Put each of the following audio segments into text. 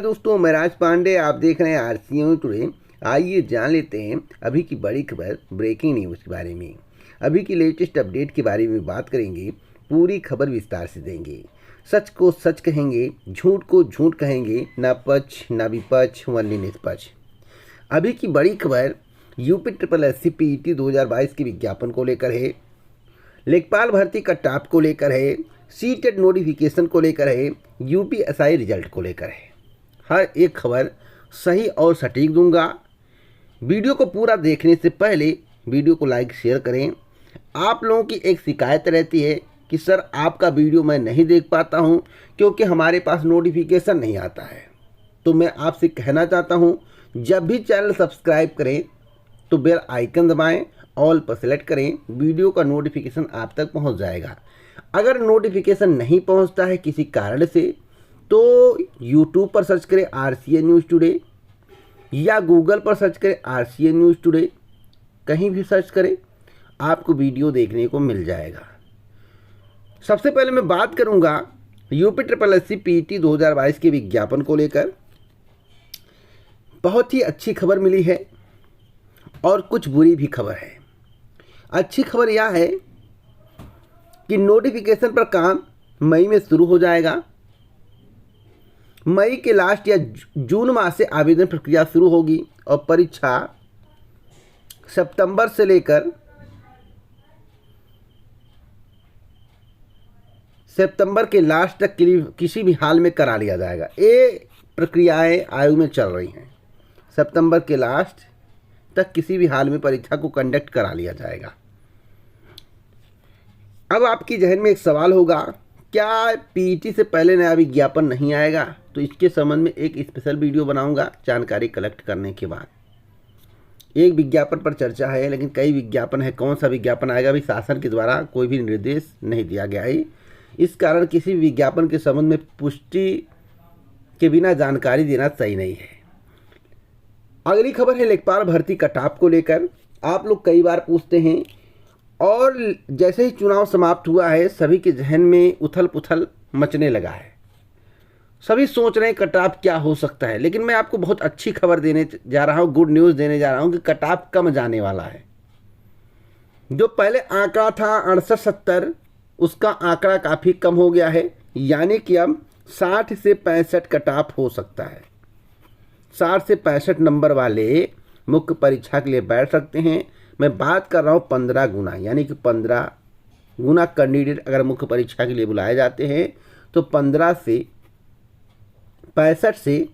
दोस्तों, मैं राज पांडे, आप देख रहे हैं आरसीएन टुडे। आइए जान लेते हैं अभी की बड़ी खबर, ब्रेकिंग न्यूज़ के बारे में। अभी की लेटेस्ट अपडेट के बारे में बात करेंगे, पूरी खबर विस्तार से देंगे। सच को सच कहेंगे, झूठ को झूठ कहेंगे, ना पक्ष ना विपक्ष, वनली निष्पक्ष। अभी की बड़ी खबर यूपी SSSC PET 2022 के विज्ञापन को लेकर है, लेखपाल भर्ती कट-ऑफ को लेकर है, सीटेट नोटिफिकेशन को लेकर है, UPSI रिजल्ट को लेकर है। हर एक खबर सही और सटीक दूंगा। वीडियो को पूरा देखने से पहले वीडियो को लाइक शेयर करें। आप लोगों की एक शिकायत रहती है कि सर आपका वीडियो मैं नहीं देख पाता हूं क्योंकि हमारे पास नोटिफिकेशन नहीं आता है। तो मैं आपसे कहना चाहता हूं, जब भी चैनल सब्सक्राइब करें तो बेल आइकन दबाएं, ऑल पर सेलेक्ट करें, वीडियो का नोटिफिकेशन आप तक पहुंच जाएगा। अगर नोटिफिकेशन नहीं पहुंचता है किसी कारण से तो YouTube पर सर्च करें RCN न्यूज़ टुडे या गूगल पर सर्च करें RCN न्यूज़ टुडे। कहीं भी सर्च करें आपको वीडियो देखने को मिल जाएगा। सबसे पहले मैं बात करूंगा यूपी SSSC PET 2022 के विज्ञापन को लेकर। बहुत ही अच्छी खबर मिली है और कुछ बुरी भी खबर है। अच्छी खबर यह है कि नोटिफिकेशन पर काम मई में शुरू हो जाएगा। मई के लास्ट या जून माह से आवेदन प्रक्रिया शुरू होगी और परीक्षा सितंबर से लेकर सितंबर के लास्ट तक के लिए किसी भी हाल में करा लिया जाएगा। ये प्रक्रियाएं आयु में चल रही हैं। सितंबर के लास्ट तक किसी भी हाल में परीक्षा को कंडक्ट करा लिया जाएगा। अब आपकी जहन में एक सवाल होगा, क्या PET से पहले नया विज्ञापन नहीं आएगा? तो इसके संबंध में एक स्पेशल वीडियो बनाऊंगा जानकारी कलेक्ट करने के बाद। एक विज्ञापन पर चर्चा है, लेकिन कई विज्ञापन है। कौन सा विज्ञापन आएगा अभी शासन के द्वारा कोई भी निर्देश नहीं दिया गया है। इस कारण किसी विज्ञापन के संबंध में पुष्टि के बिना जानकारी देना सही नहीं है। अगली खबर है लेखपाल भर्ती कट-ऑफ को लेकर। आप लोग कई बार पूछते हैं और जैसे ही चुनाव समाप्त हुआ है सभी के जहन में उथल पुथल मचने लगा है। सभी सोच रहे हैं कट-ऑफ क्या हो सकता है, लेकिन मैं आपको बहुत अच्छी खबर देने जा रहा हूं, गुड न्यूज़ देने जा रहा हूं कि कट-ऑफ कम जाने वाला है। जो पहले आंकड़ा था 68-70, उसका आंकड़ा काफ़ी कम हो गया है। यानी कि अब 60 से 65 कट-ऑफ हो सकता है। 60 से 65 नंबर वाले मुख्य परीक्षा के लिए बैठ सकते हैं। मैं बात कर रहा हूँ 15 गुना, यानी कि 15 गुना कैंडिडेट अगर मुख्य परीक्षा के लिए बुलाए जाते हैं तो 15 से 65 से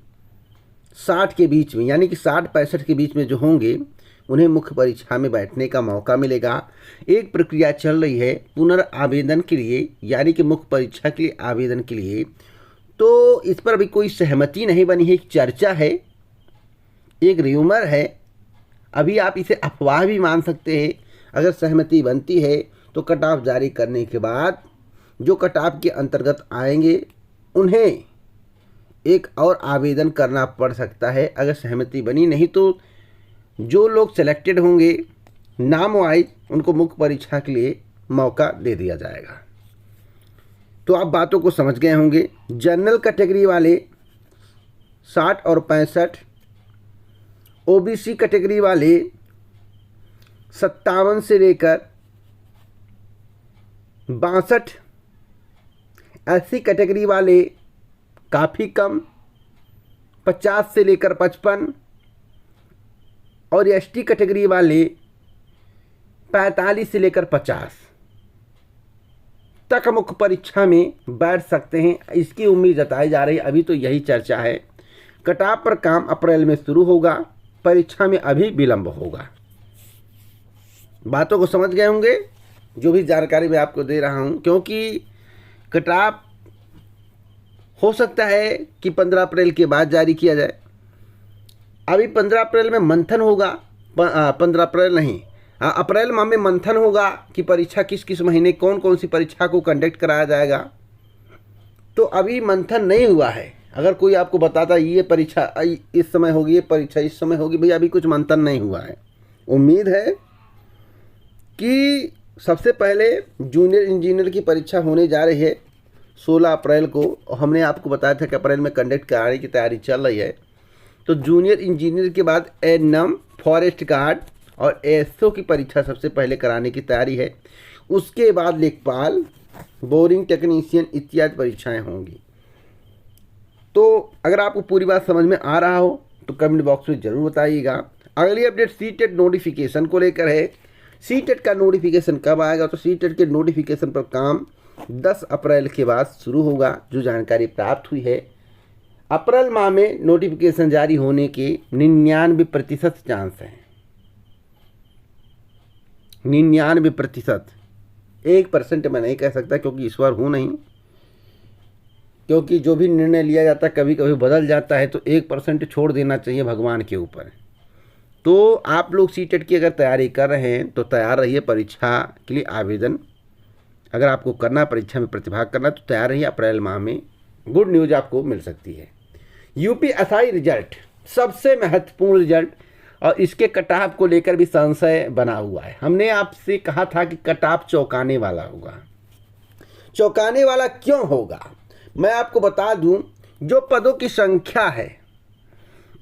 60 के बीच में, यानी कि 60-65 के बीच में जो होंगे उन्हें मुख्य परीक्षा में बैठने का मौका मिलेगा। एक प्रक्रिया चल रही है पुनर्आवेदन के लिए, यानी कि मुख्य परीक्षा के लिए आवेदन के लिए। तो इस पर अभी कोई सहमति नहीं बनी है, एक चर्चा है, एक र्यूमर है। अभी आप इसे अफवाह भी मान सकते हैं। अगर सहमति बनती है तो कट-ऑफ जारी करने के बाद जो कट-ऑफ के अंतर्गत आएंगे उन्हें एक और आवेदन करना पड़ सकता है। अगर सहमति बनी नहीं तो जो लोग सेलेक्टेड होंगे नाम वाइज उनको मुख्य परीक्षा के लिए मौका दे दिया जाएगा। तो आप बातों को समझ गए होंगे। जनरल कैटेगरी वाले 60 और 65, OBC कैटेगरी वाले 57 से लेकर 62, SC कैटेगरी वाले काफ़ी कम 50 से लेकर 55 और ST कैटेगरी वाले 45 से लेकर 50 तक मुख्य परीक्षा में बैठ सकते हैं। इसकी उम्मीद जताई जा रही है। अभी तो यही चर्चा है। कट-ऑफ पर काम अप्रैल में शुरू होगा, परीक्षा में अभी विलंब होगा। बातों को समझ गए होंगे, जो भी जानकारी मैं आपको दे रहा हूं, क्योंकि कट-ऑफ हो सकता है कि 15 अप्रैल के बाद जारी किया जाए। अभी 15 अप्रैल में मंथन होगा, 15 अप्रैल नहीं, अप्रैल माह में मंथन होगा कि परीक्षा किस किस महीने कौन कौन सी परीक्षा को कंडक्ट कराया जाएगा। तो अभी मंथन नहीं हुआ है। अगर कोई आपको बताता ये परीक्षा इस समय होगी, ये परीक्षा इस समय होगी, भैया अभी कुछ मंथन नहीं हुआ है। उम्मीद है कि सबसे पहले जूनियर इंजीनियर की परीक्षा होने जा रही है 16 अप्रैल को, हमने आपको बताया था कि अप्रैल में कंडक्ट कराने की तैयारी चल रही है। तो जूनियर इंजीनियर के बाद एनम, फॉरेस्ट गार्ड और एसओ की परीक्षा सबसे पहले कराने की तैयारी है। उसके बाद लेखपाल, बोरिंग टेक्नीशियन इत्यादि परीक्षाएं होंगी। तो अगर आपको पूरी बात समझ में आ रहा हो तो कमेंट बॉक्स में ज़रूर बताइएगा। अगली अपडेट सीटेट नोटिफिकेशन को लेकर है। सीटेट का नोटिफिकेशन कब आएगा? तो सीटेट के नोटिफिकेशन पर काम 10 अप्रैल के बाद शुरू होगा, जो जानकारी प्राप्त हुई है। अप्रैल माह में नोटिफिकेशन जारी होने के 99% चांस हैं। 99%, 1% मैं नहीं कह सकता क्योंकि ईश्वर हूँ नहीं, क्योंकि जो भी निर्णय लिया जाता है कभी कभी बदल जाता है, तो 1% छोड़ देना चाहिए भगवान के ऊपर। तो आप लोग सीटेट की अगर तैयारी कर रहे हैं तो तैयार रहिए। परीक्षा के लिए आवेदन अगर आपको करना, परीक्षा में प्रतिभाग करना, तो तैयार रहिए। अप्रैल माह में गुड न्यूज़ आपको मिल सकती है। यूपीएसआई रिजल्ट सबसे महत्वपूर्ण रिजल्ट, और इसके कटऑफ को लेकर भी संशय बना हुआ है। हमने आपसे कहा था कि कटऑफ चौंकाने वाला होगा। चौंकाने वाला क्यों होगा? मैं आपको बता दूं, जो पदों की संख्या है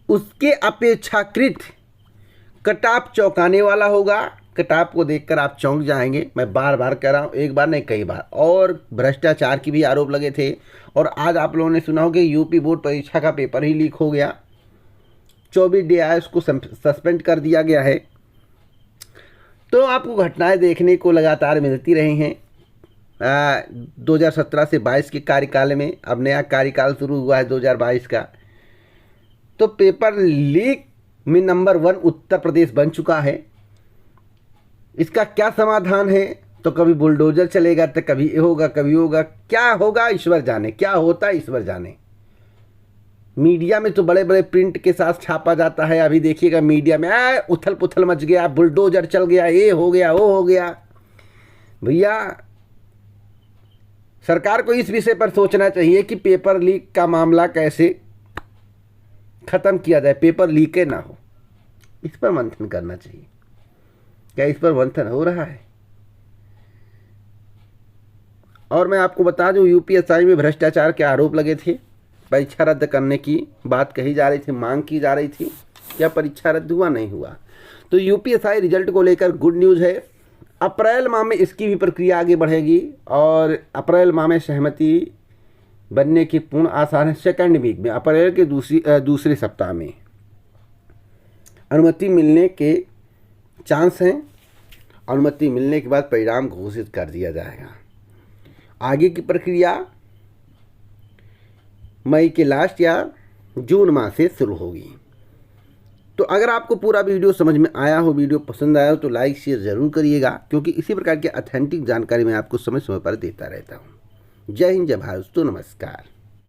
उसके अपेक्षाकृत कटऑफ चौंकाने वाला होगा। कटऑफ को देखकर आप चौंक जाएंगे। मैं बार बार कह रहा हूँ, एक बार नहीं कई बार। और भ्रष्टाचार की भी आरोप लगे थे, और आज आप लोगों ने सुना हो कि यूपी बोर्ड परीक्षा का पेपर ही लीक हो गया। 24 DIS को सस्पेंड कर दिया गया है। तो आपको घटनाएं देखने को लगातार मिलती रही हैं। 2017 से 22 के कार्यकाल में, अब नया कार्यकाल शुरू हुआ है 2022 का। तो पेपर लीक में नंबर 1 उत्तर प्रदेश बन चुका है। इसका क्या समाधान है? तो कभी बुलडोजर चलेगा, तो कभी ये होगा, कभी होगा, क्या होगा ईश्वर जाने, क्या होता है ईश्वर जाने। मीडिया में तो बड़े बड़े प्रिंट के साथ छापा जाता है। अभी देखिएगा मीडिया में उथल पुथल मच गया, बुलडोजर चल गया, ये हो गया, वो हो गया। भैया, सरकार को इस विषय पर सोचना चाहिए कि पेपर लीक का मामला कैसे खत्म किया जाए, पेपर लीक ना हो। इस पर मंथन करना चाहिए। क्या इस पर मंथन हो रहा है? और मैं आपको बता दूं, यूपीएसआई में भ्रष्टाचार के आरोप लगे थे। परीक्षा रद्द करने की बात कही जा रही थी, मांग की जा रही थी। क्या परीक्षा रद्द हुआ? नहीं हुआ। तो यूपीएसआई रिजल्ट को लेकर गुड न्यूज़ है। अप्रैल माह में इसकी भी प्रक्रिया आगे बढ़ेगी, और अप्रैल माह में सहमति बनने की पूर्ण आसार है। सेकेंड वीक में, अप्रैल के दूसरे सप्ताह में अनुमति मिलने के चांस हैं। अनुमति मिलने के बाद परिणाम घोषित कर दिया जाएगा। आगे की प्रक्रिया मई के लास्ट या जून माह से शुरू होगी। तो अगर आपको पूरा वीडियो समझ में आया हो, वीडियो पसंद आया हो, तो लाइक शेयर ज़रूर करिएगा, क्योंकि इसी प्रकार की ऑथेंटिक जानकारी मैं आपको समय समय पर देता रहता हूँ। जय हिंद, जय भारत, तो नमस्कार।